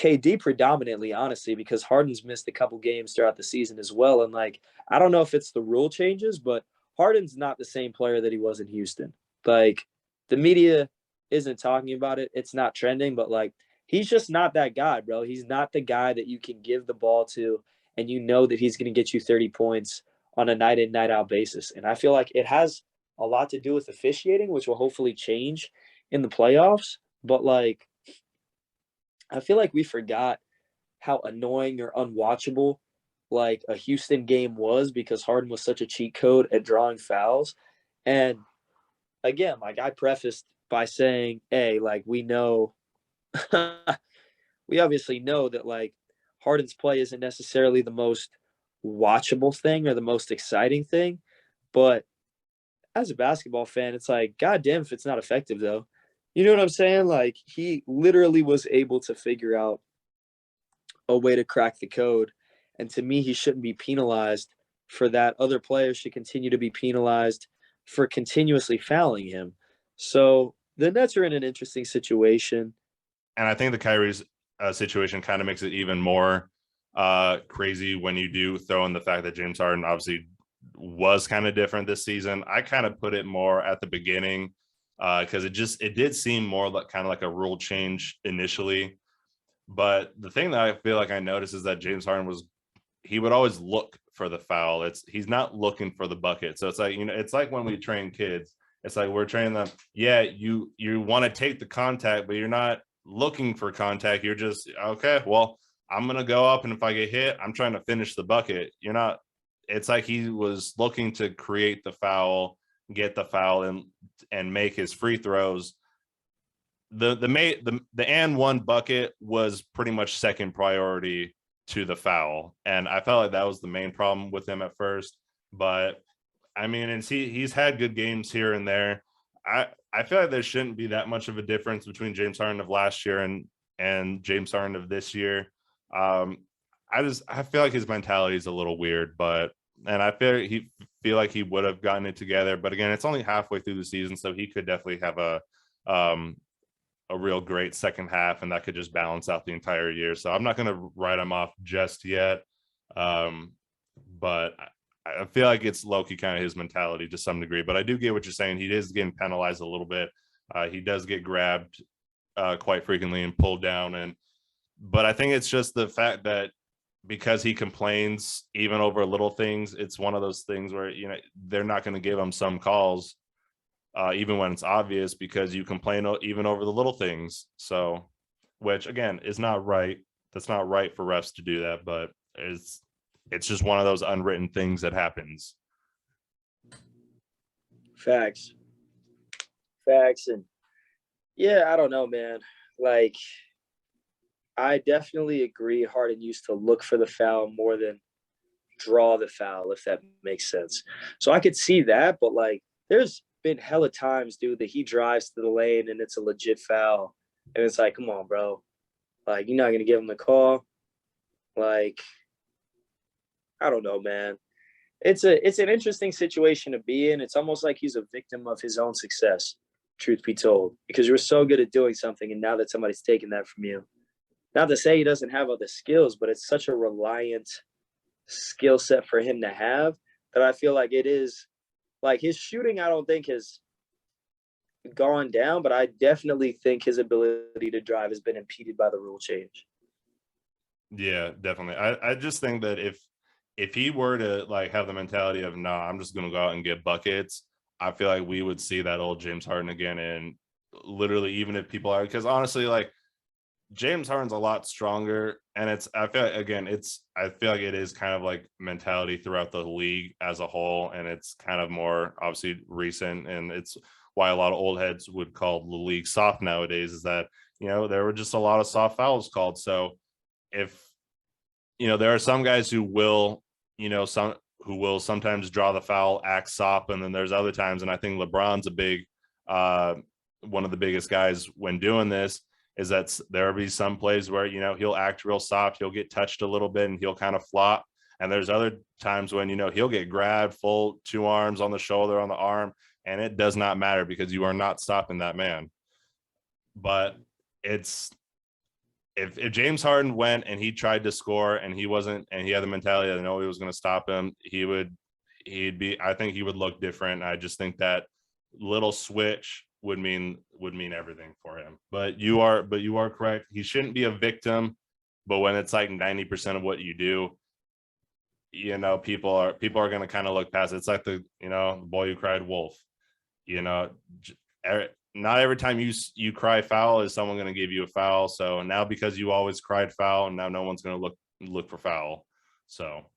KD predominantly, honestly, because Harden's missed a couple games throughout the season as well. And like, I don't know if it's the rule changes, but Harden's not the same player that he was in Houston. Like, the media isn't talking about it. It's not trending, but like, he's just not that guy, bro. He's not the guy that you can give the ball to and you know that he's going to get you 30 points on a night in, night out basis. And I feel like it has a lot to do with officiating, which will hopefully change in the playoffs. But like, I feel like we forgot how annoying or unwatchable like a Houston game was because Harden was such a cheat code at drawing fouls. And again, like I prefaced by saying, hey, like we know, we obviously know that like Harden's play isn't necessarily the most watchable thing or the most exciting thing. But as a basketball fan, it's like, goddamn, if it's not effective though. You know what I'm saying? Like he literally was able to figure out a way to crack the code. And to me, he shouldn't be penalized for that. Other players should continue to be penalized for continuously fouling him. So the Nets are in an interesting situation. And I think the Kyrie's situation kind of makes it even more crazy when you do throw in the fact that James Harden obviously was kind of different this season. I kind of put it more at the beginning because it did seem more like kind of like a rule change initially. But the thing that I feel like I noticed is that James Harden he would always look for the foul. He's not looking for the bucket. So it's like, it's like when we train kids, it's like we're training them. Yeah, you want to take the contact, but you're not looking for contact. You're just, okay, well, I'm going to go up. And if I get hit, I'm trying to finish the bucket. It's like he was looking to create the foul, get the foul and make his free throws. The and one bucket was pretty much second priority to the foul, and I felt like that was the main problem with him at first. But I mean, and he's had good games here and there. I feel like there shouldn't be that much of a difference between James Harden of last year and James Harden of this year. I feel like his mentality is a little weird, and I feel like he would have gotten it together. But again, it's only halfway through the season, so he could definitely have a real great second half, and that could just balance out the entire year. So I'm not going to write him off just yet. But I feel like it's low-key kind of his mentality to some degree. But I do get what you're saying. He is getting penalized a little bit. He does get grabbed quite frequently and pulled down. But I think it's just the fact that because he complains even over little things, it's one of those things where, they're not going to give him some calls even when it's obvious because you complain even over the little things. So, which again is not right. That's not right for refs to do that, but it's just one of those unwritten things that happens. Facts. And yeah, I don't know, man. Like, I definitely agree. Harden used to look for the foul more than draw the foul, if that makes sense. So I could see that, but like, there's been hella times, dude, that he drives to the lane and it's a legit foul. And it's like, come on, bro. Like, you're not going to give him the call. Like, I don't know, man. It's an interesting situation to be in. It's almost like he's a victim of his own success, truth be told, because you were so good at doing something. And now that somebody's taken that from you, not to say he doesn't have other skills, but it's such a reliant skill set for him to have that I feel like it is like his shooting. I don't think has gone down, but I definitely think his ability to drive has been impeded by the rule change. Yeah, definitely. I just think that if he were to like have the mentality of, nah, I'm just going to go out and get buckets, I feel like we would see that old James Harden again. And literally, even if people are, because honestly, like James Harden's a lot stronger, and I feel like it is kind of like mentality throughout the league as a whole, and it's kind of more obviously recent, and it's why a lot of old heads would call the league soft nowadays, is that there were just a lot of soft fouls called. So if there are some guys who will sometimes draw the foul, act soft, and then there's other times, and I think LeBron's a big one of the biggest guys when doing this, is that there will be some plays where, he'll act real soft, he'll get touched a little bit and he'll kind of flop. And there's other times when, he'll get grabbed full 2 arms on the shoulder, on the arm, and it does not matter because you are not stopping that man. But it's if James Harden went and he tried to score and he wasn't, and he had the mentality that no, he was going to stop him, I think he would look different. I just think that little switch would mean everything for him. But you are correct. He shouldn't be a victim. But when it's like 90% of what you do, people are going to kind of look past it. It's like the boy who cried wolf. Not every time you cry foul is someone going to give you a foul. So now because you always cried foul, and now no one's going to look for foul. So